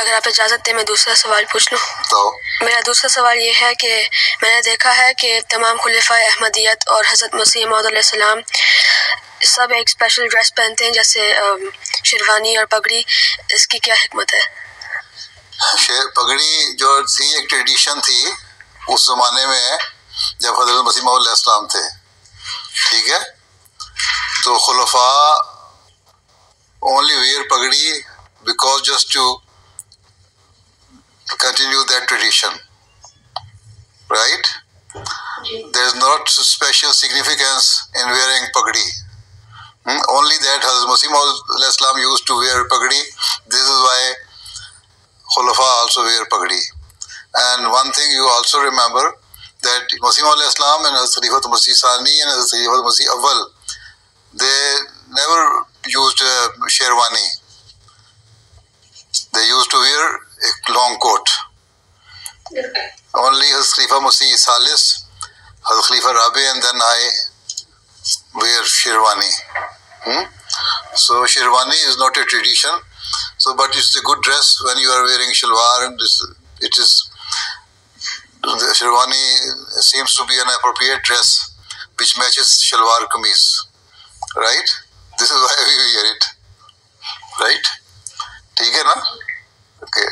اگر آپ اجازت دیں میں دوسرا سوال پوچھ لوں. تو میرا دوسرا سوال یہ ہے کہ میں نے دیکھا ہے کہ تمام خلفاء احمدیت اور حضرت مسیح موعود علیہ السلام سب ایک اسپیشل ڈریس پہنتے ہیں جیسے شیروانی اور پگڑی. اس کی کیا حکمت ہے؟ پگڑی جو تھی ایک ٹریڈیشن تھی اس زمانے میں جب حضرت مسیح موعود علیہ السلام تھے. ٹھیک ہے، تو خلفاء only wear pagdi because just to continue that tradition, right? There is not special significance in wearing pagdi. Only that Hazrat Masih Maud used to wear pagdi. This is why Khulafa also wear pagdi. And one thing you also remember that Masih Maud and Hazrat Khalifat Masih Sani and Hazrat Khalifat Masih Awwal, they never used Sherwani. They used to wear a long coat. Only Hazrat Khalifa Masih Salis, Hazrat Khalifa Rabi, and then I wear Sherwani. So Sherwani is not a tradition. So, but it's a good dress when you are wearing shalwar, and it is the Sherwani seems to be an appropriate dress which matches shalwar kameez, right? This is why we wear it, right? ठीक है ना? Okay.